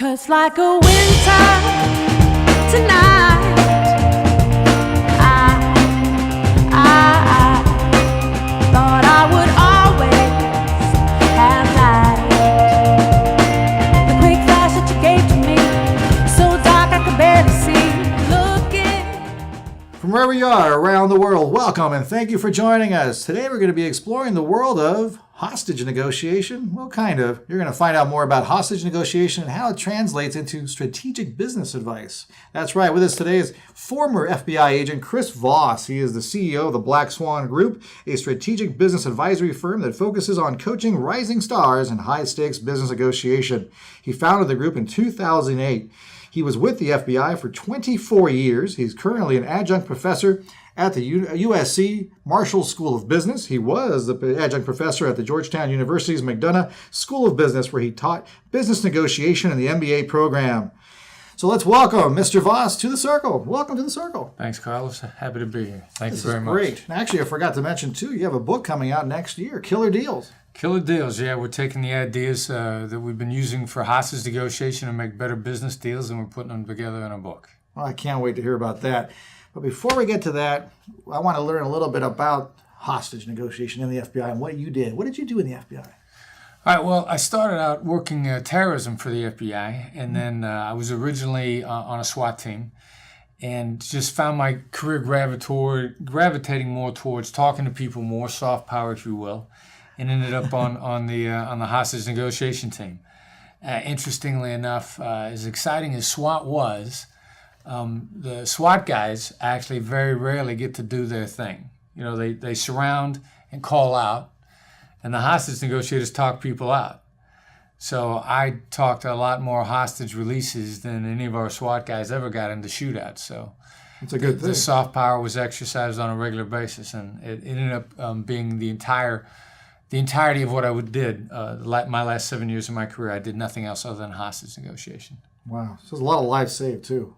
'Cause like a winter tonight, I thought I would always have light. The quick flash that you gave to me, so dark I could barely see. Looking from wherever you are around the world, welcome and thank you for joining us. Today we're going to be exploring the world of hostage negotiation. Well, kind of. You're going to find out more about hostage negotiation and how it translates into strategic business advice. That's right. With us today is former FBI agent Chris Voss. He is the CEO of the Black Swan Group, a strategic business advisory firm that focuses on coaching rising stars in high-stakes business negotiation. He founded the group in 2008. He was with the FBI for 24 years. He's currently an adjunct professor at the USC Marshall School of Business. He was the adjunct professor at the Georgetown University's McDonough School of Business, where he taught business negotiation in the MBA program. So let's welcome Mr. Voss to the circle. Welcome to the circle. Thanks, Carlos. Happy to be here. Thank you This very is much. great. And actually, I forgot to mention, too, you have a book coming out next year, Killer Deals. Killer deals. Yeah, we're taking the ideas that we've been using for hostage negotiation and make better business deals, and we're putting them together in a book. Well, I can't wait to hear about that. But before we get to that, I want to learn a little bit about hostage negotiation in the FBI and what you did. What did you do in the FBI? All right, well, I started out working terrorism for the FBI, and then I was originally on a SWAT team, and just found my career gravitating more towards talking to people more, soft power, if you will, and ended up on the hostage negotiation team. Interestingly enough, as exciting as SWAT was, the SWAT guys actually very rarely get to do their thing. You know, they surround and call out, and the hostage negotiators talk people out. So I talked a lot more hostage releases than any of our SWAT guys ever got into shootouts. So it's a good thing. The soft power was exercised on a regular basis, and it ended up being the entirety of what I did. My last 7 years of my career, I did nothing else other than hostage negotiation. Wow. So there's a lot of lives saved, too.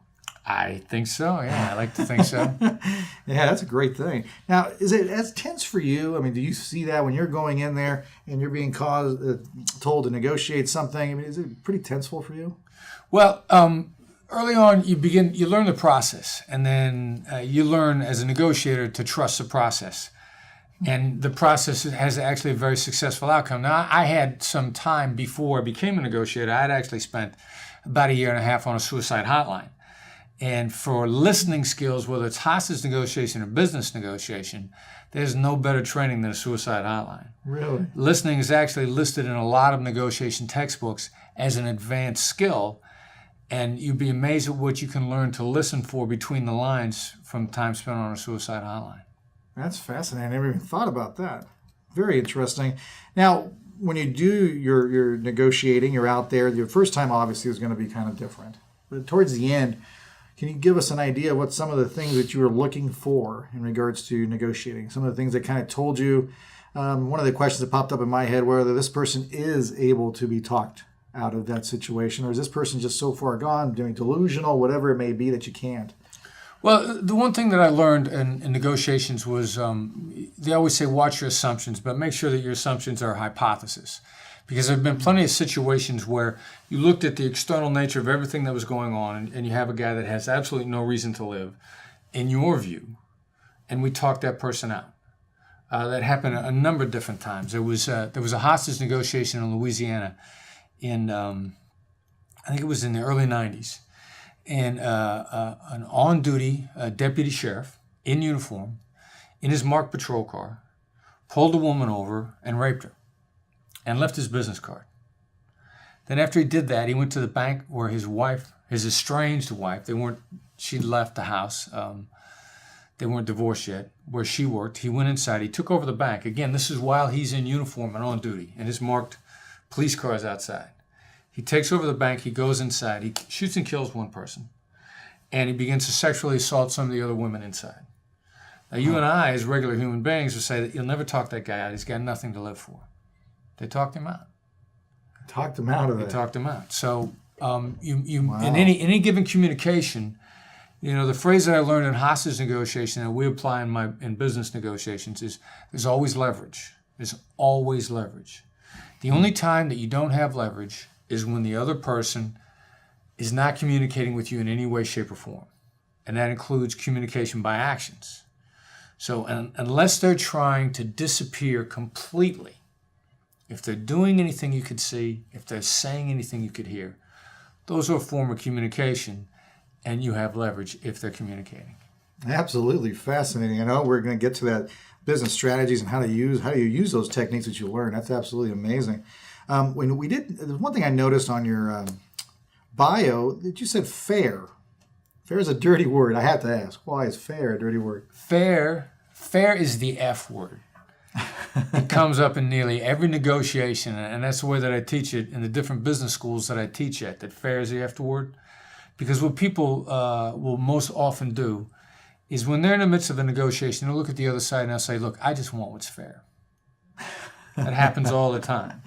I think so, yeah. I like to think so. Yeah, that's a great thing. Now, is it as tense for you? I mean, do you see that when you're going in there and you're being told to negotiate something? I mean, is it pretty tenseful for you? Well, early on, you learn the process, and then you learn as a negotiator to trust the process. And the process has actually a very successful outcome. Now, I had some time before I became a negotiator. I had actually spent about a year and a half on a suicide hotline. And for listening skills, whether it's hostage negotiation or business negotiation, there's no better training than a suicide hotline. Really? Listening is actually listed in a lot of negotiation textbooks as an advanced skill, and you'd be amazed at what you can learn to listen for between the lines from time spent on a suicide hotline. That's fascinating. I never even thought about that. Very interesting. Now, when you do your negotiating, you're out there, your first time obviously is going to be kind of different. But towards the end, can you give us an idea of what some of the things that you were looking for in regards to negotiating? Some of the things that kind of told you, one of the questions that popped up in my head, whether this person is able to be talked out of that situation, or is this person just so far gone, doing delusional, whatever it may be, that you can't? Well, the one thing that I learned in negotiations was they always say watch your assumptions, but make sure that your assumptions are hypothesis. Because there have been plenty of situations where you looked at the external nature of everything that was going on, and you have a guy that has absolutely no reason to live, in your view, and we talked that person out. That happened a number of different times. There was a hostage negotiation in Louisiana in, I think it was in the early 90s, and an on-duty deputy sheriff in uniform, in his marked patrol car, pulled a woman over and raped her, and left his business card. Then after he did that, he went to the bank where his wife, his estranged wife, she'd left the house. They weren't divorced yet, where she worked. He went inside, he took over the bank. Again, this is while he's in uniform and on duty, and his marked police car is outside. He takes over the bank, he goes inside, he shoots and kills one person, and he begins to sexually assault some of the other women inside. Now, you and I, as regular human beings, would say that you'll never talk that guy out. He's got nothing to live for. They talked him out. Talked him out of it. They talked him out. So Wow. in any given communication, the phrase that I learned in hostage negotiation that we apply in business negotiations is there's always leverage. There's always leverage. The only time that you don't have leverage is when the other person is not communicating with you in any way, shape, or form. And that includes communication by actions. So unless they're trying to disappear completely, if they're doing anything you could see, if they're saying anything you could hear, those are a form of communication, and you have leverage if they're communicating. Absolutely fascinating. I know we're going to get to that business strategies and how you use those techniques that you learn. That's absolutely amazing. When we did, there's one thing I noticed on your bio that you said fair. Fair is a dirty word. I have to ask, why is fair a dirty word? Fair is the F word. It comes up in nearly every negotiation, and that's the way that I teach it in the different business schools that I teach at, that fair is the F word. Because what people will most often do is when they're in the midst of a negotiation, they'll look at the other side and they'll say, look, I just want what's fair. That happens all the time.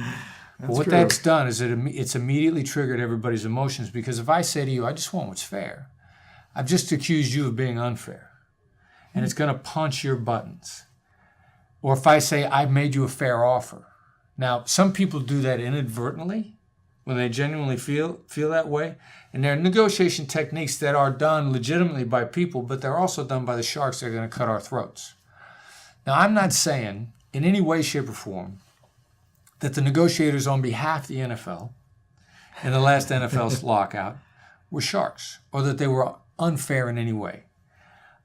But what that's done is it's immediately triggered everybody's emotions, because if I say to you, I just want what's fair, I've just accused you of being unfair. And it's going to punch your buttons. Or if I say, I've made you a fair offer. Now, some people do that inadvertently when they genuinely feel that way. And there are negotiation techniques that are done legitimately by people, but they're also done by the sharks that are going to cut our throats. Now, I'm not saying in any way, shape, or form that the negotiators on behalf of the NFL in the last NFL's lockout were sharks, or that they were unfair in any way.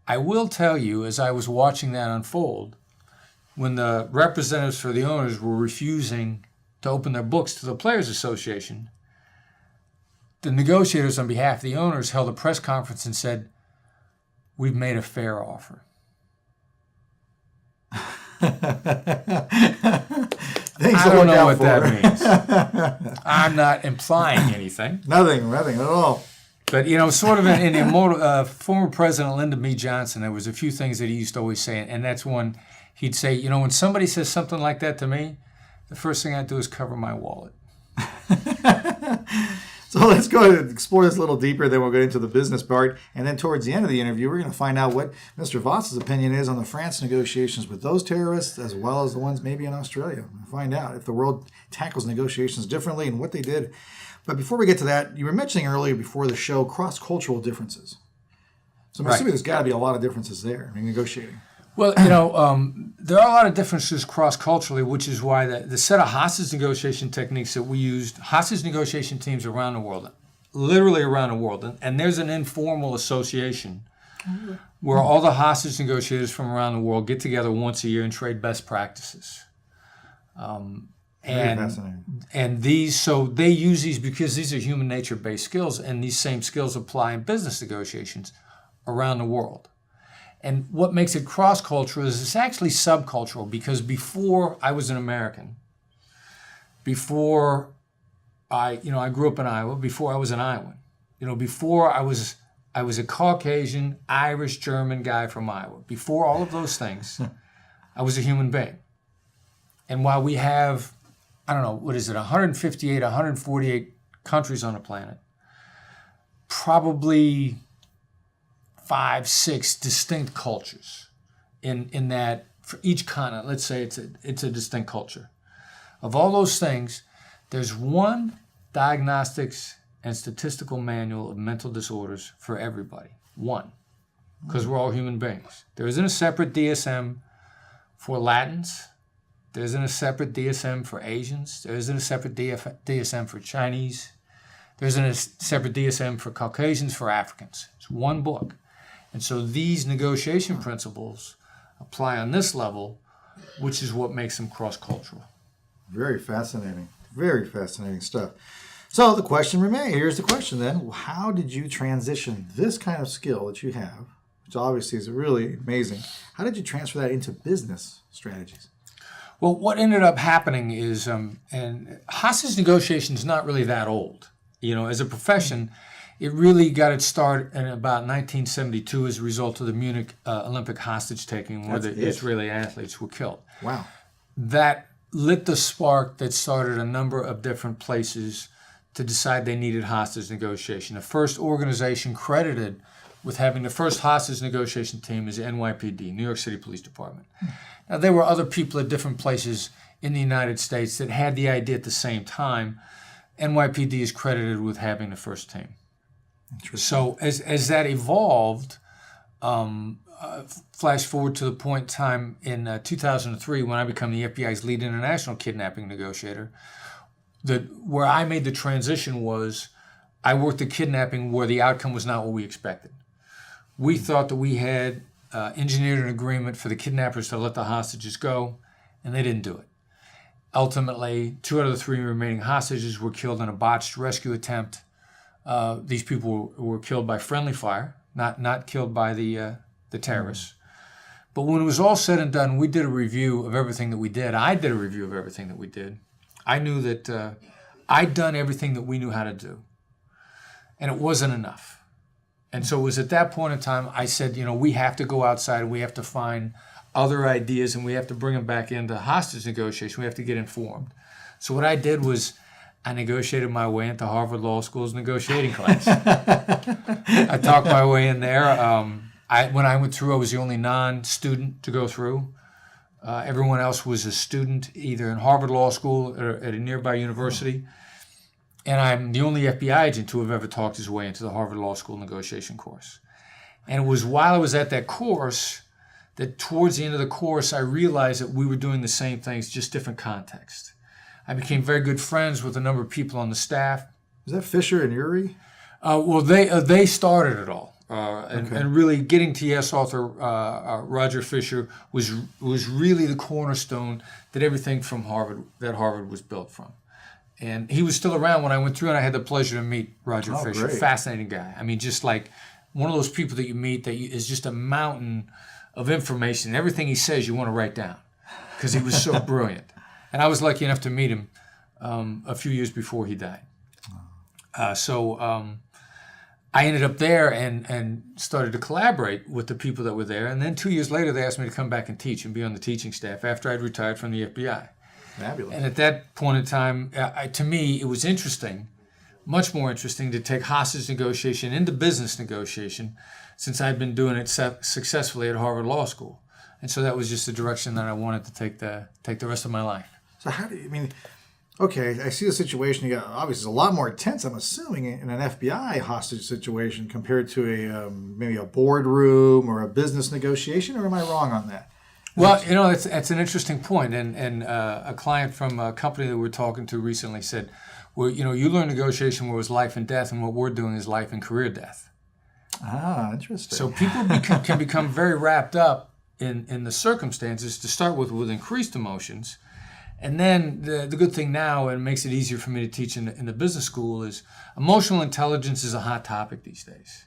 I will tell you, as I was watching that unfold, when the representatives for the owners were refusing to open their books to the Players Association, the negotiators on behalf of the owners held a press conference and said, we've made a fair offer. I don't know what that means. I'm not implying anything. Nothing at all. But, sort of in former President Lyndon B. Johnson, there was a few things that he used to always say, and that's one. He'd say, when somebody says something like that to me, the first thing I do is cover my wallet. So let's go ahead and explore this a little deeper, then we'll get into the business part. And then towards the end of the interview, we're going to find out what Mr. Voss's opinion is on the France negotiations with those terrorists, as well as the ones maybe in Australia. We'll find out if the world tackles negotiations differently and what they did. But before we get to that, you were mentioning earlier before the show cross-cultural differences. So I'm assuming there's got to be a lot of differences there in negotiating. Well, there are a lot of differences cross-culturally, which is why the set of hostage negotiation techniques that we used, hostage negotiation teams around the world, literally around the world, and there's an informal association where all the hostage negotiators from around the world get together once a year and trade best practices. Very fascinating. And they use these because these are human nature-based skills, and these same skills apply in business negotiations around the world. And what makes it cross-cultural is it's actually subcultural, because before I was an American, before I grew up in Iowa, before I was an Iowan, before I was a Caucasian, Irish, German guy from Iowa, before all of those things, I was a human being. And while we have, 158, 148 countries on the planet, probably 5, 6 distinct cultures in that for each continent, let's say it's a distinct culture. Of all those things, there's one diagnostics and statistical manual of mental disorders for everybody. One. Because we're all human beings. There isn't a separate DSM for Latins. There isn't a separate DSM for Asians. There isn't a separate DSM for Chinese. There isn't a separate DSM for Caucasians, for Africans. It's one book. And so these negotiation principles apply on this level, which is what makes them cross-cultural. Very fascinating. Very fascinating stuff. So the question remains. Here's the question then. How did you transition this kind of skill that you have, which obviously is really amazing, how did you transfer that into business strategies? Well, what ended up happening is, and hostage negotiation is not really that old. As a profession, it really got its start in about 1972 as a result of the Munich Olympic hostage taking, where the Israeli athletes were killed. Wow. That lit the spark that started a number of different places to decide they needed hostage negotiation. The first organization credited with having the first hostage negotiation team is NYPD, New York City Police Department. Now, there were other people at different places in the United States that had the idea at the same time. NYPD is credited with having the first team. So as that evolved, flash forward to the point in time in 2003 when I became the FBI's lead international kidnapping negotiator, where I made the transition was I worked the kidnapping where the outcome was not what we expected. We thought that we had engineered an agreement for the kidnappers to let the hostages go, and they didn't do it. Ultimately, 2 out of the 3 remaining hostages were killed in a botched rescue attempt. These people were killed by friendly fire, not killed by the terrorists. But when it was all said and done, we did a review of everything that we did. I did a review of everything that we did. I knew that I'd done everything that we knew how to do, and it wasn't enough. And so it was at that point in time I said, we have to go outside and we have to find other ideas and we have to bring them back into hostage negotiation. We have to get informed. So what I did was I negotiated my way into Harvard Law School's negotiating class. I talked my way in there. When I went through, I was the only non-student to go through. Everyone else was a student either in Harvard Law School or at a nearby university. And I'm the only FBI agent to have ever talked his way into the Harvard Law School negotiation course. And it was while I was at that course that towards the end of the course, I realized that we were doing the same things, just different context. I became very good friends with a number of people on the staff. Is that Fisher and Urey? Well, they started it all. And really getting TS author Roger Fisher was really the cornerstone that everything from Harvard was built from. And he was still around when I went through, and I had the pleasure to meet Roger Fisher. Great. Fascinating guy. I mean, just like one of those people that you meet that is just a mountain of information. And everything he says you want to write down because he was so brilliant. And I was lucky enough to meet him a few years before he died. So I ended up there and started to collaborate with the people that were there. And then 2 years later, they asked me to come back and teach and be on the teaching staff after I'd retired from the FBI. Fabulous. And at that point in time, to me, it was interesting, much more interesting, to take hostage negotiation into business negotiation since I'd been doing it successfully at Harvard Law School. And so that was just the direction that I wanted to take the rest of my life. So how do you, okay, I see the situation. You got obviously it's a lot more intense, I'm assuming, in an FBI hostage situation compared to maybe a boardroom or a business negotiation, or am I wrong on that? Well, it's an interesting point, and a client from a company that we're talking to recently said, well, you learn negotiation where it was life and death, and what we're doing is life and career death. Ah, interesting. So people can become very wrapped up in the circumstances to start with increased emotions. And then the good thing now, and makes it easier for me to teach in the business school, is emotional intelligence is a hot topic these days.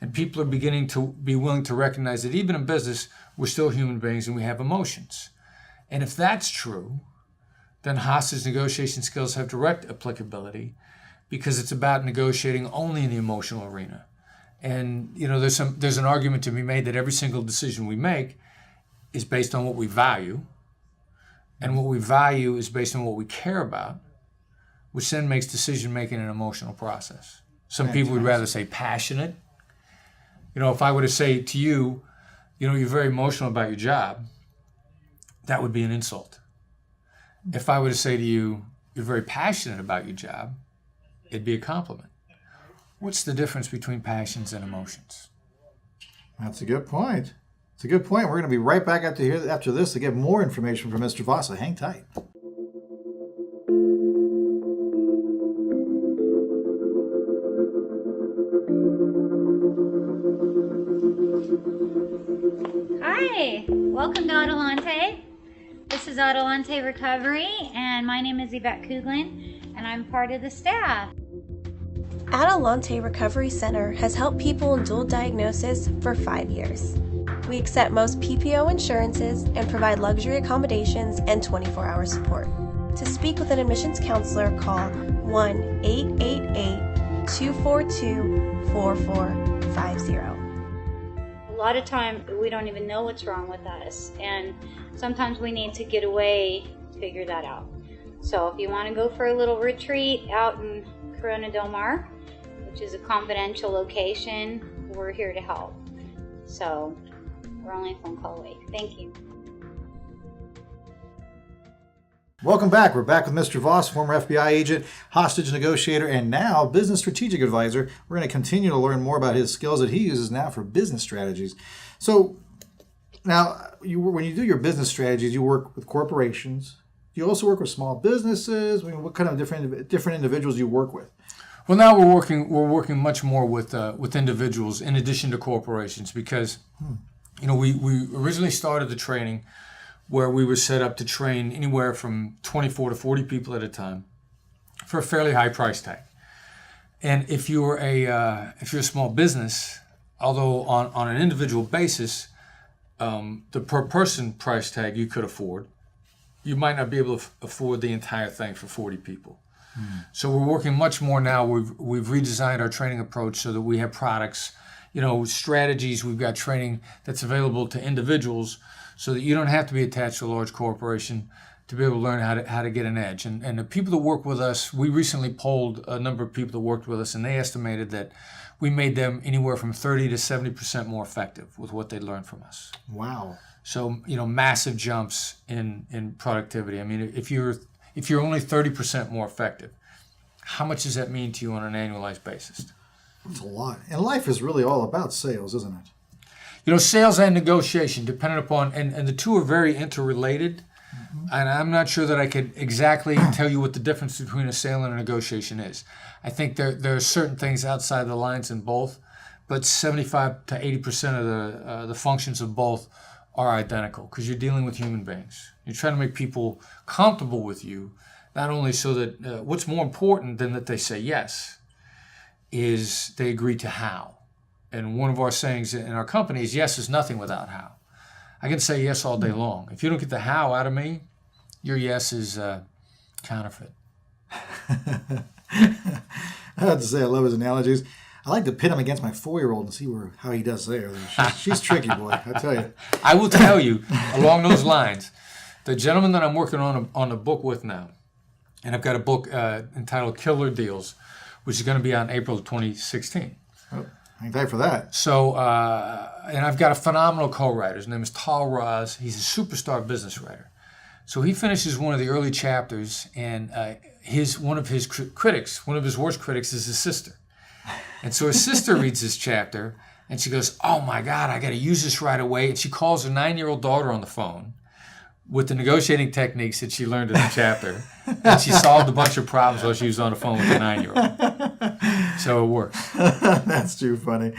And people are beginning to be willing to recognize that even in business, we're still human beings and we have emotions. And if that's true, then hostage negotiation skills have direct applicability because it's about negotiating only in the emotional arena. And there's an argument to be made that every single decision we make is based on what we value. And what we value is based on what we care about, which then makes decision-making an emotional process. Some people would rather say passionate. If I were to say to you, you're very emotional about your job, that would be an insult. If I were to say to you, you're very passionate about your job, it'd be a compliment. What's the difference between passions and emotions? That's a good point. It's a good point. We're going to be right back after this to get more information from Mr. Voss. So hang tight. Hi, welcome to Adelante. This is Adelante Recovery, and my name is Yvette Kuglin, and I'm part of the staff. Adelante Recovery Center has helped people in dual diagnosis for 5 years. We accept most PPO insurances and provide luxury accommodations and 24-hour support. To speak with an admissions counselor, call 1-888-242-4450. A lot of time we don't even know what's wrong with us, and sometimes we need to get away to figure that out. So if you want to go for a little retreat out in Corona Del Mar, which is a confidential location, we're here to help. So we're only a phone call away. Thank you. Welcome back. We're back with Mr. Voss, former FBI agent, hostage negotiator, and now business strategic advisor. We're going to continue to learn more about his skills that he uses now for business strategies. So now, when you do your business strategies, you work with corporations. Do you also work with small businesses? I mean, what kind of different individuals do you work with? Well, now we're working much more with individuals in addition to corporations because, we originally started the training where we were set up to train anywhere from 24 to 40 people at a time for a fairly high price tag. And if you're a small business, although on an individual basis, the per person price tag you could afford, you might not be able to afford the entire thing for 40 people. So we're working much more now. We've redesigned our training approach so that we have products, strategies. We've got training that's available to individuals so that you don't have to be attached to a large corporation to be able to learn how to get an edge. And the people that work with us, we recently polled a number of people that worked with us, and they estimated that we made them anywhere from 30 to 70% more effective with what they learned from us. Wow. So, massive jumps in productivity. I mean, if you're only 30% more effective, how much does that mean to you on an annualized basis? That's a lot. And life is really all about sales, isn't it? Sales and negotiation, depending upon, and the two are very interrelated. And I'm not sure that I could exactly tell you what the difference between a sale and a negotiation is. I think there are certain things outside the lines in both, but 75 to 80% of the functions of both are identical because you're dealing with human beings. You're trying to make people comfortable with you, not only so that what's more important than that they say yes is they agree to how. And one of our sayings in our company is yes is nothing without how. I can say yes all day long. If you don't get the how out of me, your yes is counterfeit. I have to say, I love his analogies. I like to pit him against my 4-year-old and see how he does there. She's tricky, boy, I tell you. I will tell you, along those lines, the gentleman that I'm working on a book with now, and I've got a book entitled Killer Deals, which is going to be out in April of 2016. Oh, hang tight for that. So, and I've got a phenomenal co-writer. His name is Tal Raz. He's a superstar business writer. So he finishes one of the early chapters, and one of his worst critics is his sister. And so his sister reads this chapter, and she goes, "Oh my God, I got to use this right away." And she calls her 9-year-old daughter on the phone with the negotiating techniques that she learned in the chapter. And she solved a bunch of problems while she was on the phone with the 9-year-old. So it works. That's too funny.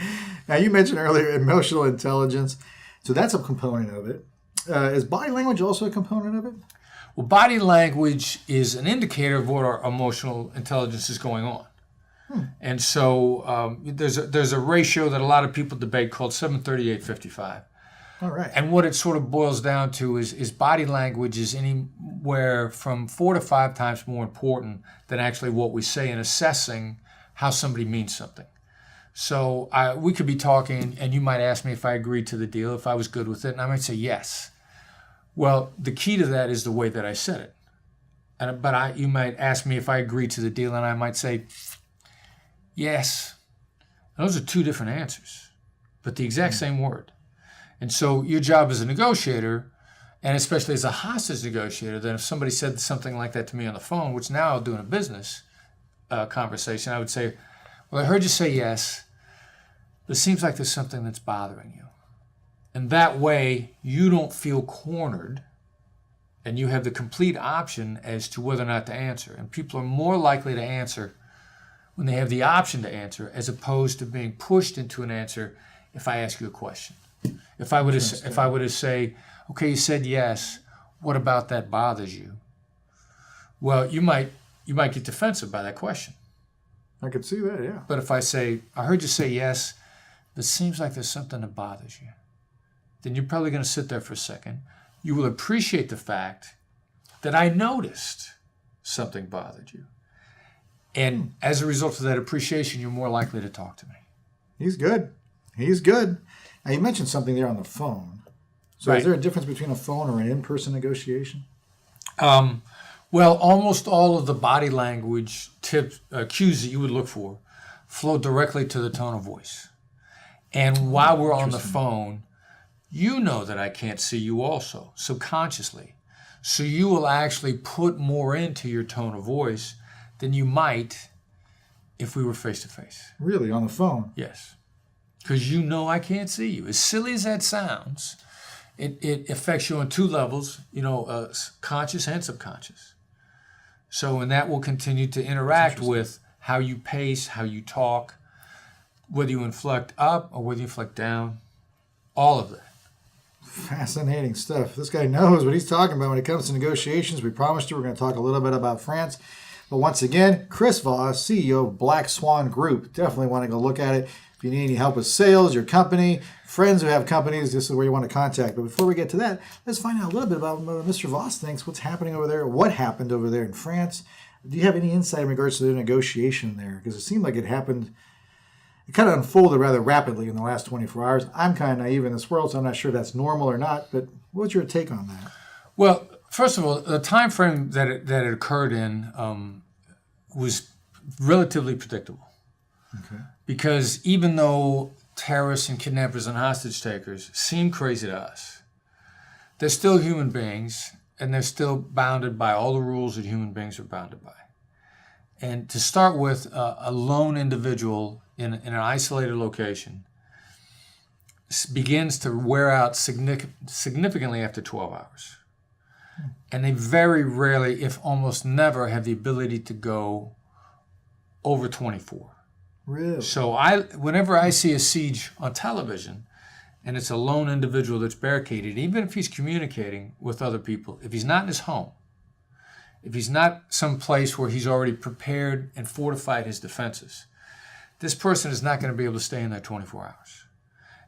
Now, you mentioned earlier emotional intelligence. So that's a component of it. Is body language also a component of it? Well, body language is an indicator of what our emotional intelligence is going on. And so there's a ratio that a lot of people debate called 738-55. All right. And what it sort of boils down to is body language is anywhere from 4 to 5 times more important than actually what we say in assessing how somebody means something. So we could be talking, and you might ask me if I agreed to the deal, if I was good with it, and I might say yes. Well, the key to that is the way that I said it. But you might ask me if I agreed to the deal, and I might say yes. Those are two different answers, but the exact same word. And so your job as a negotiator, and especially as a hostage negotiator, then if somebody said something like that to me on the phone, which now I'll do in a business conversation, I would say, "Well, I heard you say yes, but it seems like there's something that's bothering you." And that way you don't feel cornered, and you have the complete option as to whether or not to answer. And people are more likely to answer when they have the option to answer, as opposed to being pushed into an answer if I ask you a question. If I were to say, "Okay, you said yes, what about that bothers you?" Well, you might get defensive by that question. I could see that, yeah. But if I say, "I heard you say yes, but it seems like there's something that bothers you," then you're probably going to sit there for a second. You will appreciate the fact that I noticed something bothered you. And as a result of that appreciation, you're more likely to talk to me. He's good. He's good. Now, you mentioned something there on the phone. So Right. Is there a difference between a phone or an in-person negotiation? Well, almost all of the body language cues that you would look for flow directly to the tone of voice. And while we're on the phone, you know that I can't see you also, subconsciously. So you will actually put more into your tone of voice than you might if we were face to face. Really, on the phone? Yes. Because you know I can't see you. As silly as that sounds, it affects you on two levels, conscious and subconscious. So, and that will continue to interact with how you pace, how you talk, whether you inflect up or whether you inflect down, all of that. Fascinating stuff. This guy knows what he's talking about when it comes to negotiations. We promised you we're going to talk a little bit about France. But once again, Chris Voss, CEO of Black Swan Group. Definitely want to go look at it. If you need any help with sales, your company, friends who have companies, this is where you want to contact. But before we get to that, let's find out a little bit about what Mr. Voss thinks, what's happening over there, what happened over there in France. Do you have any insight in regards to the negotiation there? Because it seemed like it kind of unfolded rather rapidly in the last 24 hours. I'm kind of naive in this world, so I'm not sure if that's normal or not. But what's your take on that? Well, first of all, the time frame that it occurred in was relatively predictable. Okay. Because even though terrorists and kidnappers and hostage takers seem crazy to us, they're still human beings, and they're still bounded by all the rules that human beings are bounded by. And to start with, a lone individual in an isolated location begins to wear out significantly after 12 hours. And they very rarely, if almost never, have the ability to go over 24. Really? So whenever I see a siege on television, and it's a lone individual that's barricaded, even if he's communicating with other people, if he's not in his home, if he's not someplace where he's already prepared and fortified his defenses, this person is not going to be able to stay in there 24 hours.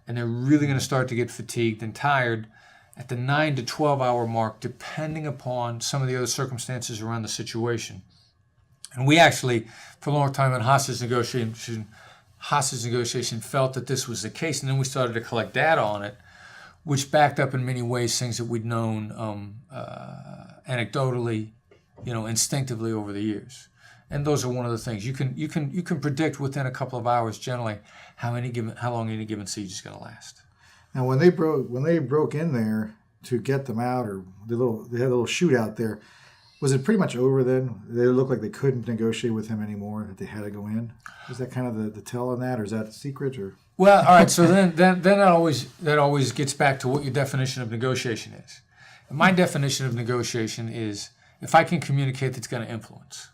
And they're really going to start to get fatigued and tired at the 9 to 12 hour mark, depending upon some of the other circumstances around the situation. And we actually, for a long time in hostage negotiation felt that this was the case. And then we started to collect data on it, which backed up in many ways things that we'd known anecdotally, instinctively over the years. And those are one of the things you can predict within a couple of hours generally how long any given siege is going to last. Now, when they broke in there to get them out, or they had a little shootout there, was it pretty much over then? They looked like they couldn't negotiate with him anymore, that they had to go in? Was that kind of the tell on that, or is that a secret? Or well, all right. So then that always gets back to what your definition of negotiation is. And my definition of negotiation is if I can communicate that's going to influence,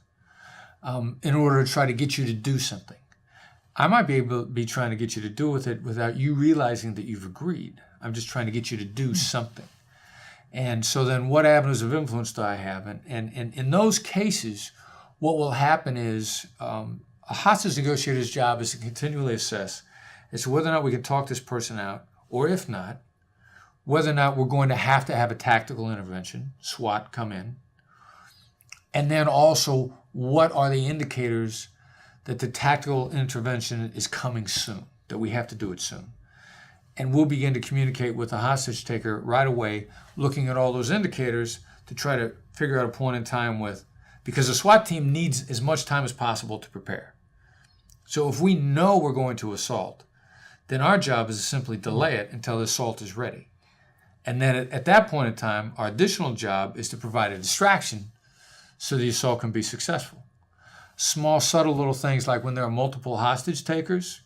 in order to try to get you to do something. I might be able to be trying to get you to do with it without you realizing that you've agreed. I'm just trying to get you to do something. And so then what avenues of influence do I have? And in those cases, what will happen is a hostage negotiator's job is to continually assess as to whether or not we can talk this person out, or if not, whether or not we're going to have a tactical intervention, SWAT come in, and then also what are the indicators that the tactical intervention is coming soon, that we have to do it soon. And we'll begin to communicate with the hostage taker right away, looking at all those indicators to try to figure out a point in time because the SWAT team needs as much time as possible to prepare. So if we know we're going to assault, then our job is to simply delay it until the assault is ready. And then at that point in time, our additional job is to provide a distraction so the assault can be successful. Small, subtle little things like when there are multiple hostage takers,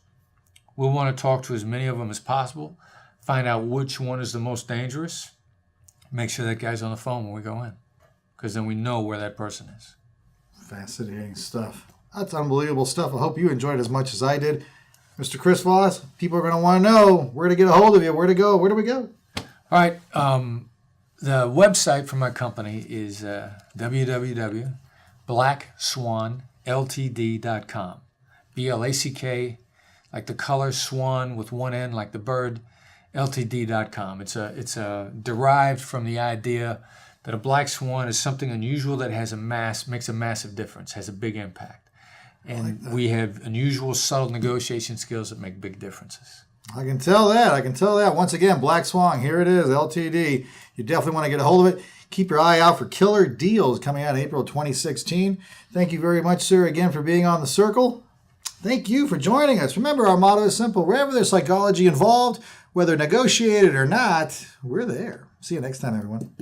we'll want to talk to as many of them as possible, find out which one is the most dangerous, make sure that guy's on the phone when we go in, because then we know where that person is. Fascinating stuff. That's unbelievable stuff. I hope you enjoyed it as much as I did. Mr. Chris Voss, people are going to want to know where to get a hold of you, where to go. Where do we go? All right. The website for my company is www.blackswanltd.com. BLACK, like the color, swan with one N, like the bird, ltd.com. It's derived from the idea that a black swan is something unusual that makes a massive difference, has a big impact. And we have unusual, subtle negotiation skills that make big differences. I can tell that. Once again, Black Swan, here it is, LTD. You definitely want to get a hold of it. Keep your eye out for killer deals coming out in April 2016. Thank you very much, sir, again, for being on the circle. Thank you for joining us. Remember, our motto is simple. Wherever there's psychology involved, whether negotiated or not, we're there. See you next time, everyone.